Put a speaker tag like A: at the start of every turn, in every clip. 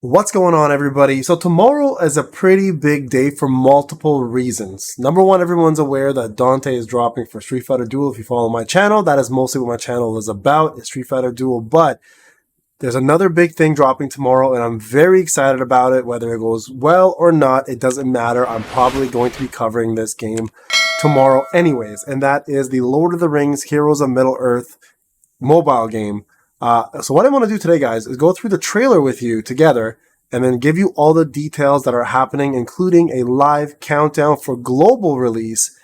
A: What's going on, everybody? So tomorrow is a pretty big day for multiple reasons. Number one, everyone's aware that Dante is dropping for Street Fighter Duel. If you follow my channel, that is mostly what my channel is about, is Street Fighter Duel. But there's another big thing dropping tomorrow, and I'm very excited about it. Whether it goes well or not, it doesn't matter. I'm probably going to be covering this game tomorrow anyways, and that is the Lord of the Rings Heroes of Middle-earth mobile game. So what I want to do today, guys, is go through the trailer with you together and then give you all the details that are happening, including a live countdown for global release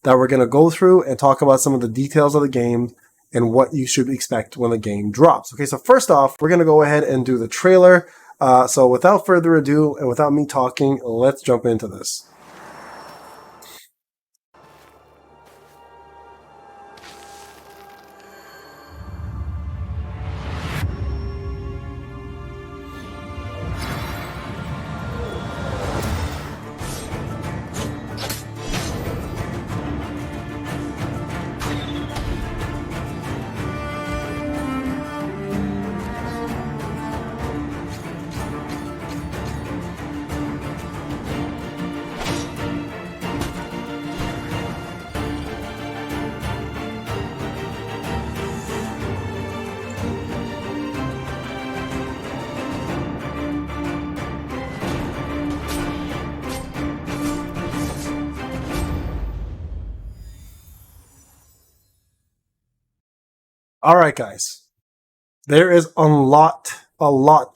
A: that we're going to go through and talk about some of the details of the game and what you should expect when the game drops. Okay, so first off, we're going to go ahead and do the trailer. So without further ado and without me talking, let's jump into this. All right, guys. There is a lot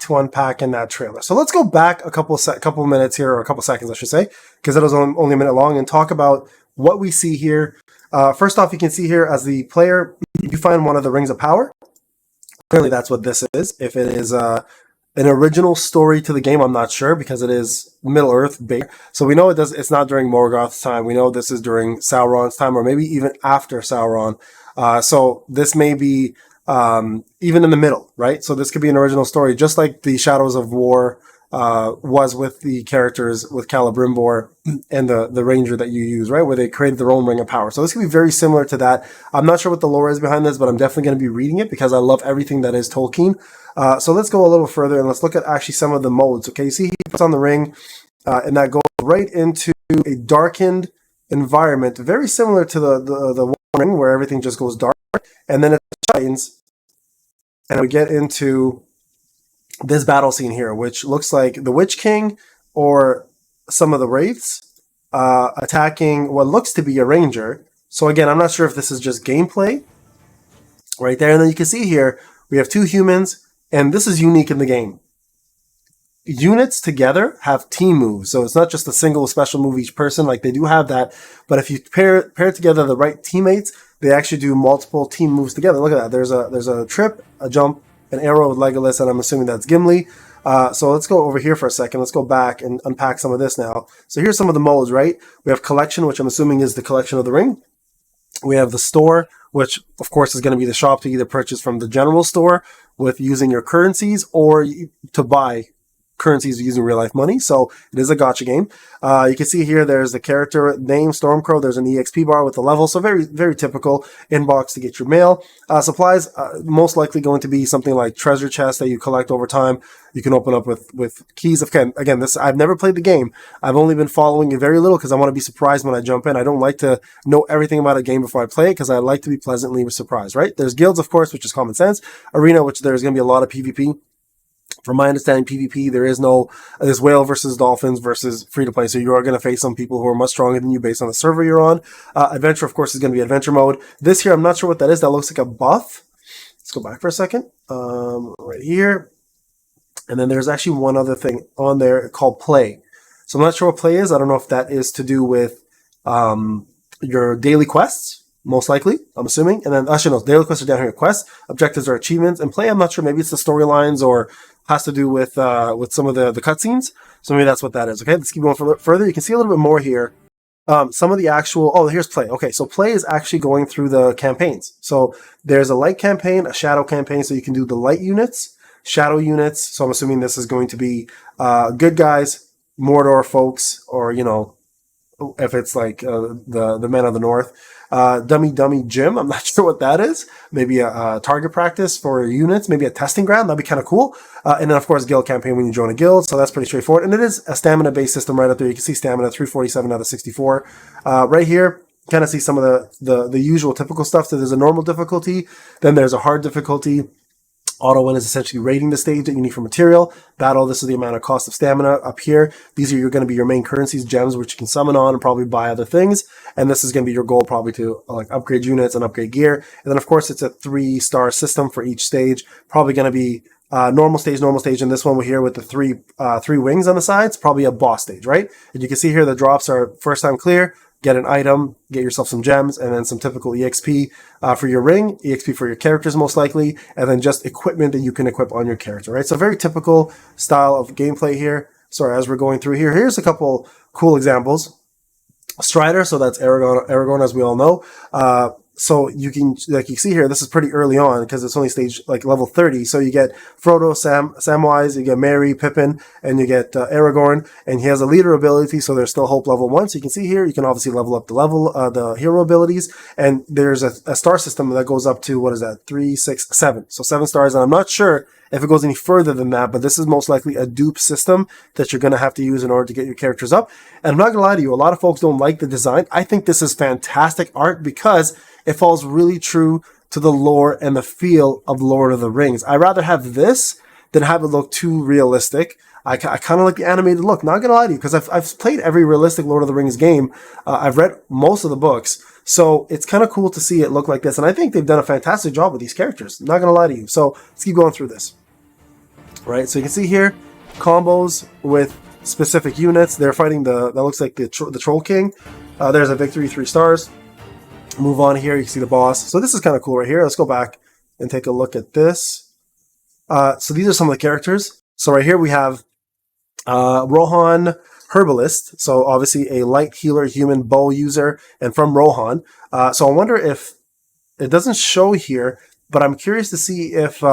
A: to unpack in that trailer. So let's go back a couple minutes here, or a couple seconds, I should say, because it was only a minute long, and talk about what we see here. First off, you can see here as the player, you find one of the Rings of Power. Clearly, that's what this is. If it is an original story to the game, I'm not sure, because it is Middle-earth based. So we know it's not during Morgoth's time. We know this is during Sauron's time, or maybe even after Sauron. So this may be even in the middle, right? So this could be an original story, just like the Shadows of War was with the characters with Celebrimbor and the Ranger that you use, right? Where they created their own Ring of Power. So this could be very similar to that. I'm not sure what the lore is behind this, but I'm definitely going to be reading it because I love everything that is Tolkien. So let's go a little further and let's look at actually some of the modes. Okay, you see he puts on the ring and that goes right into a darkened environment, very similar to the Ring, where everything just goes dark, and then it shines, and we get into this battle scene here, which looks like the Witch King or some of the Wraiths attacking what looks to be a Ranger. So again, I'm not sure if this is just gameplay right there. And then you can see here, we have two humans, and this is unique in the game. Units together have team moves, so it's not just a single special move each person. Like, they do have that, but if you pair together the right teammates, they actually do multiple team moves together. Look at that. There's a trip, a jump, an arrow with Legolas, and I'm assuming that's Gimli. So let's go over here for a second. Let's go back and unpack some of this now. So here's some of the modes, right? We have collection, which I'm assuming is the collection of the ring. We have the store, which of course is going to be the shop to either purchase from the general store with using your currencies, or to buy currencies using real life money. So it is a gacha game. You can see here there's the character name, Stormcrow. There's an EXP bar with the level. So very, very typical inbox to get your mail. Supplies, most likely going to be something like treasure chests that you collect over time. You can open up with keys. Again, I've never played the game. I've only been following it very little because I want to be surprised when I jump in. I don't like to know everything about a game before I play it because I like to be pleasantly surprised, right? There's guilds, of course, which is common sense. Arena, which there's going to be a lot of PvP. From my understanding, PvP, there's whale versus dolphins versus free-to-play, so you are going to face some people who are much stronger than you based on the server you're on. Adventure, of course, is going to be adventure mode. This here, I'm not sure what that is. That looks like a buff. Let's go back for a second. Right here. And then there's actually one other thing on there called play. So I'm not sure what play is. I don't know if that is to do with your daily quests. Most likely, I'm assuming. And then, actually, no, daily quests are down here. Quests, objectives are achievements, and play, I'm not sure. Maybe it's the storylines or has to do with some of the cutscenes. So maybe that's what that is. Okay, let's keep going further. You can see a little bit more here. Some of the actual, here's play. Okay, so play is actually going through the campaigns. So there's a light campaign, a shadow campaign, so you can do the light units, shadow units. So I'm assuming this is going to be good guys, Mordor folks, or, if it's like the Men of the North. Dummy Gym, I'm not sure what that is. Maybe a target practice for units, maybe a testing ground. That'd be kind of cool. And then, of course, guild campaign when you join a guild. So that's pretty straightforward. And it is a stamina-based system right up there. You can see stamina, 347 out of 64. Right here, kind of see some of the usual typical stuff. So there's a normal difficulty. Then there's a hard difficulty. Auto win is essentially rating the stage that you need for material. Battle, this is the amount of cost of stamina up here. These are going to be your main currencies, gems, which you can summon on and probably buy other things. And this is going to be your goal probably to like upgrade units and upgrade gear. And then, of course, it's a 3-star system for each stage. Probably going to be normal stage, and this one we're here with the three wings on the sides, probably a boss stage, right? And you can see here the drops are first time clear. Get an item, get yourself some gems, and then some typical EXP for your ring, EXP for your characters most likely, and then just equipment that you can equip on your character, right? So very typical style of gameplay here. Sorry, as we're going through here, here's a couple cool examples. Strider, so that's Aragorn, as we all know. So you can, like you see here, this is pretty early on because it's only stage like level 30. So you get Frodo, Samwise, you get Merry, Pippin, and you get Aragorn, and he has a leader ability. So there's still hope level 1. So you can see here, you can obviously level up the hero abilities, and there's a star system that goes up to, what is that? 3, 6, 7. So 7 stars, and I'm not sure if it goes any further than that, but this is most likely a dupe system that you're going to have to use in order to get your characters up. And I'm not going to lie to you, a lot of folks don't like the design. I think this is fantastic art because it falls really true to the lore and the feel of Lord of the Rings. I'd rather have this than have it look too realistic. I kind of like the animated look, not going to lie to you, because I've played every realistic Lord of the Rings game. I've read most of the books. So it's kind of cool to see it look like this. And I think they've done a fantastic job with these characters. Not going to lie to you. So let's keep going through this. Right, so you can see here combos with specific units. They're fighting that looks like the Troll King. There's a victory, 3 stars. Move on here, you can see the boss. So this is kind of cool right here. Let's go back and take a look at this. So these are some of the characters. So right here we have Rohan Herbalist. So obviously a light healer, human bow user, and from Rohan. So I wonder if it doesn't show here, but I'm curious to see if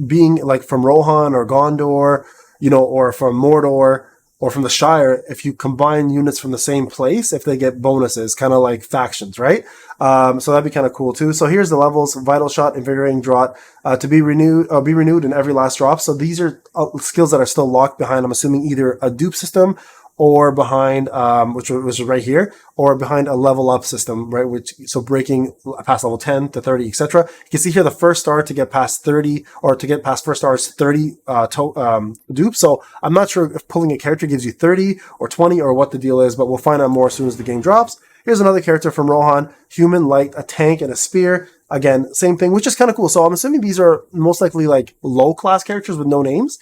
A: being like from Rohan or Gondor, or from Mordor or from the Shire, if you combine units from the same place, if they get bonuses, kind of like factions, right? So that'd be kind of cool too. So here's the levels: Vital Shot, Invigorating Draught, to be renewed in every last drop. So these are skills that are still locked behind, I'm assuming, either a dupe system or behind, which is right here, or behind a level up system, right? So breaking past level 10 to 30, etc. You can see here the first star to get past 30, or to get past first star is 30 dupes. So I'm not sure if pulling a character gives you 30 or 20 or what the deal is, but we'll find out more as soon as the game drops. Here's another character from Rohan, human, light, a tank, and a spear. Again, same thing, which is kind of cool. So I'm assuming these are most likely like low class characters with no names,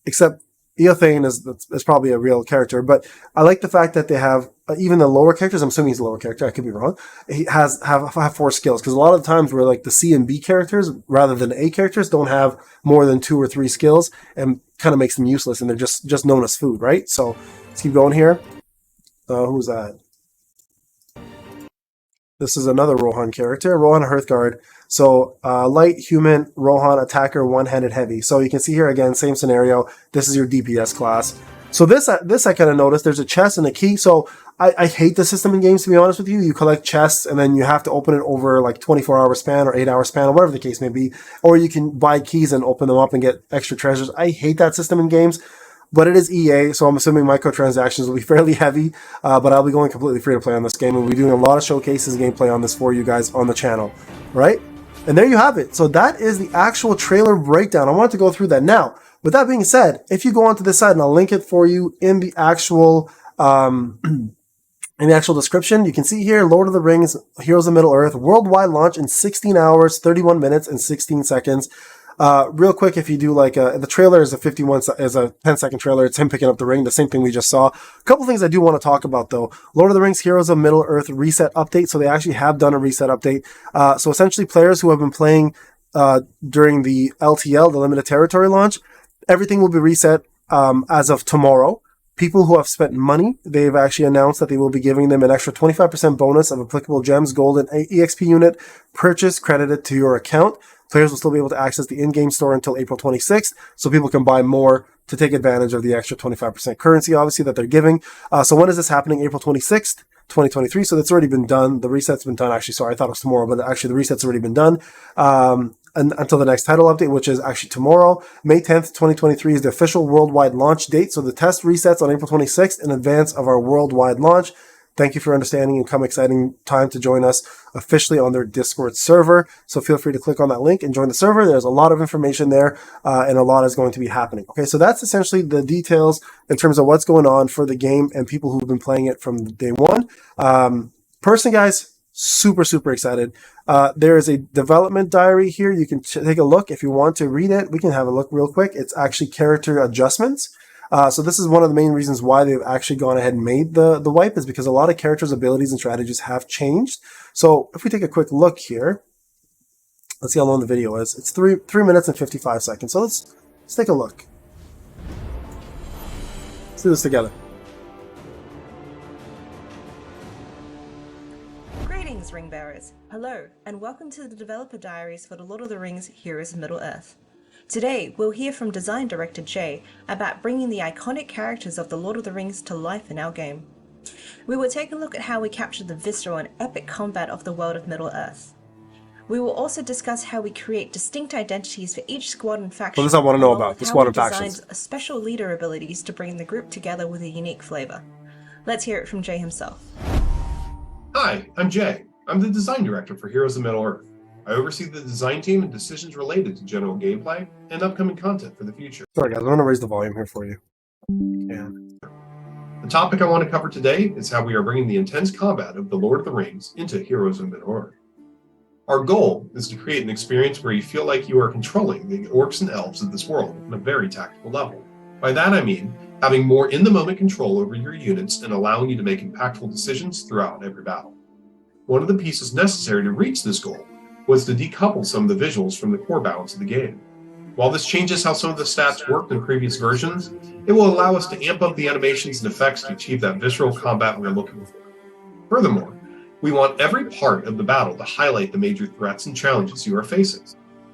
A: except Eothane is probably a real character, but I like the fact that they have even the lower characters. I'm assuming he's a lower character. I could be wrong. He have 4 skills, because a lot of the times where like the C and B characters rather than A characters don't have more than 2 or 3 skills, and kind of makes them useless, and they're just known as food, right? So let's keep going here. Who's that? This is another Rohan character, Rohan Hearthguard. So light, human, Rohan, attacker, one-handed, heavy. So you can see here again, same scenario. This is your DPS class. So this I kind of noticed. There's a chest and a key. So I hate the system in games, to be honest with you. You collect chests and then you have to open it over like 24-hour span or 8-hour span or whatever the case may be. Or you can buy keys and open them up and get extra treasures. I hate that system in games. But it is EA, so I'm assuming microtransactions will be fairly heavy, but I'll be going completely free to play on this game, and we'll be doing a lot of showcases gameplay on this for you guys on the channel, right? And there you have it. So that is the actual trailer breakdown. I wanted to go through that. Now, with that being said, if you go onto this site, and I'll link it for you in the actual description, you can see here, Lord of the Rings, Heroes of Middle-earth, worldwide launch in 16 hours, 31 minutes, and 16 seconds. Real quick, if you do like the trailer is a 10-second trailer. It's him picking up the ring, the same thing we just saw. A couple things I do want to talk about though. Lord of the Rings Heroes of Middle-earth reset update. So they actually have done a reset update. So essentially players who have been playing during the LTL, the limited territory launch, everything will be reset as of tomorrow. People who have spent money, they've actually announced that they will be giving them an extra 25% bonus of applicable gems, gold, and EXP unit purchase credited to your account. Players will still be able to access the in-game store until April 26th, so people can buy more to take advantage of the extra 25% currency, obviously, that they're giving. So when is this happening? April 26th, 2023. So that's already been done. The reset's been done. Actually, sorry, I thought it was tomorrow, but actually the reset's already been done. And until the next title update, which is actually tomorrow. May 10th, 2023 is the official worldwide launch date. So the test resets on April 26th in advance of our worldwide launch. Thank you for understanding, and come exciting time to join us officially on their Discord server. So feel free to click on that link and join the server. There's a lot of information there, and a lot is going to be happening. Okay, so that's essentially the details in terms of what's going on for the game and people who've been playing it from day one. Personally, guys, super excited. There is a development diary here. You can take a look if you want to read it. We can have a look real quick. It's actually character adjustments. So this is one of the main reasons why they've actually gone ahead and made the wipe, is because a lot of characters' abilities and strategies have changed. So if we take a quick look here, let's see how long the video is. It's 3 minutes and 55 seconds. So let's take a look. Let's do this together.
B: Greetings, Ring Bearers. Hello, and welcome to the developer diaries for The Lord of the Rings: Heroes of Middle-earth. Today, we'll hear from design director Jay about bringing the iconic characters of The Lord of the Rings to life in our game. We will take a look at how we capture the visceral and epic combat of the world of Middle-earth. We will also discuss how we create distinct identities for each squad and faction.
A: Well, this I want to know about, the squad and factions.
B: Designed special leader abilities to bring the group together with a unique flavor. Let's hear it from Jay himself.
C: Hi, I'm Jay. I'm the design director for Heroes of Middle-earth. I oversee the design team and decisions related to general gameplay and upcoming content for the future.
A: Sorry guys, I'm going to raise the volume here for you. Yeah.
C: The topic I want to cover today is how we are bringing the intense combat of The Lord of the Rings into Heroes of Middle-earth. Our goal is to create an experience where you feel like you are controlling the orcs and elves of this world on a very tactical level. By that I mean having more in-the-moment control over your units and allowing you to make impactful decisions throughout every battle. One of the pieces necessary to reach this goal was to decouple some of the visuals from the core balance of the game. While this changes how some of the stats worked in previous versions, it will allow us to amp up the animations and effects to achieve that visceral combat we're looking for. Furthermore, we want every part of the battle to highlight the major threats and challenges you are facing.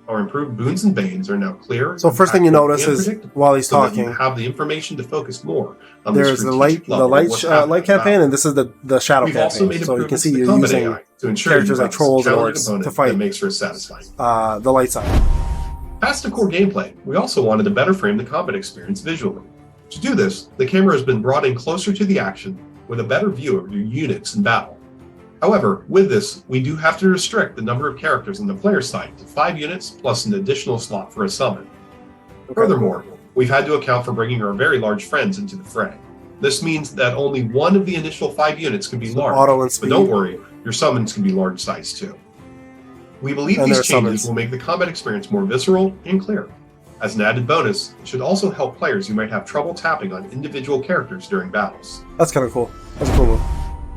C: Our improved boons and banes are now clear.
A: So first thing you notice is while he's talking,
C: you have the information to focus more on
A: there's the light campaign, and this is the shadow campaign. So you can see you're using characters like trolls and orcs to fight.
C: That makes for a satisfying.
A: The light side.
C: Past the core gameplay, we also wanted to better frame the combat experience visually. To do this, the camera has been brought in closer to the action with a better view of your units in battle. However, with this, we do have to restrict the number of characters on the player side to 5 units plus an additional slot for a summon. Okay. Furthermore, we've had to account for bringing our very large friends into the fray. This means that only one of the initial 5 units can be large, but don't worry, your summons can be large size too. We believe these changes will make the combat experience more visceral and clear. As an added bonus, it should also help players who might have trouble tapping on individual characters during battles.
A: That's kind of cool. That's a cool move.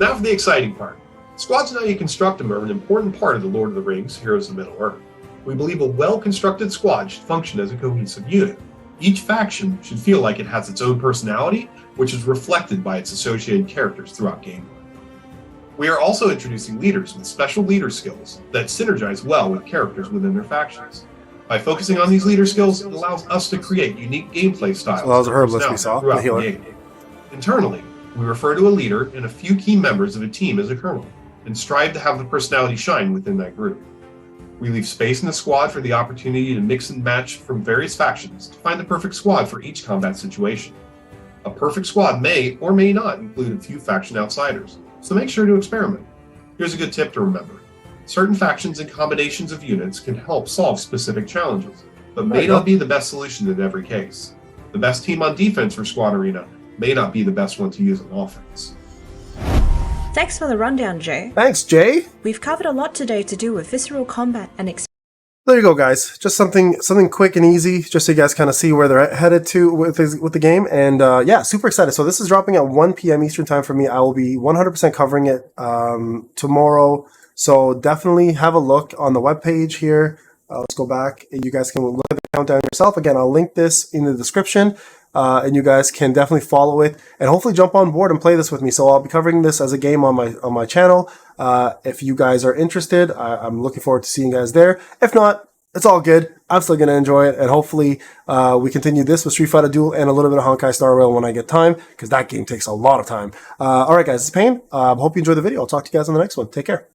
C: Now for the exciting part. Squads and how you construct them are an important part of the Lord of the Rings: Heroes of Middle-earth. We believe a well-constructed squad should function as a cohesive unit. Each faction should feel like it has its own personality, which is reflected by its associated characters throughout gameplay. We are also introducing leaders with special leader skills that synergize well with characters within their factions. By focusing on these leader skills, it allows us to create unique gameplay styles.
A: Well, that was a herbalist we saw, the healer.
C: The game. Internally, we refer to a leader and a few key members of a team as a colonel, and strive to have the personality shine within that group. We leave space in the squad for the opportunity to mix and match from various factions to find the perfect squad for each combat situation. A perfect squad may or may not include a few faction outsiders, so make sure to experiment. Here's a good tip to remember. Certain factions and combinations of units can help solve specific challenges, but may not be the best solution in every case. The best team on defense for Squad Arena may not be the best one to use on offense.
B: Thanks for the rundown, Jay.
A: Thanks, Jay.
B: We've covered a lot today to do with visceral combat and
A: there you go, guys. Just something quick and easy, just so you guys kind of see where they're headed to with the game. And yeah, super excited. So this is dropping at 1 p.m. Eastern time for me. I will be 100% covering it tomorrow. So definitely have a look on the webpage here. Let's go back. You guys can look at the countdown yourself. Again, I'll link this in the description. and you guys can definitely follow it and hopefully jump on board and play this with me. So I'll be covering this as a game on my channel. If you guys are interested, I'm looking forward to seeing you guys there. If not, it's all good. I'm still going to enjoy it, and hopefully we continue this with Street Fighter Duel and a little bit of Honkai Star Rail when I get time, because that game takes a lot of time. All right, guys, this is Payne. Hope you enjoyed the video. I'll talk to you guys on the next one. Take care.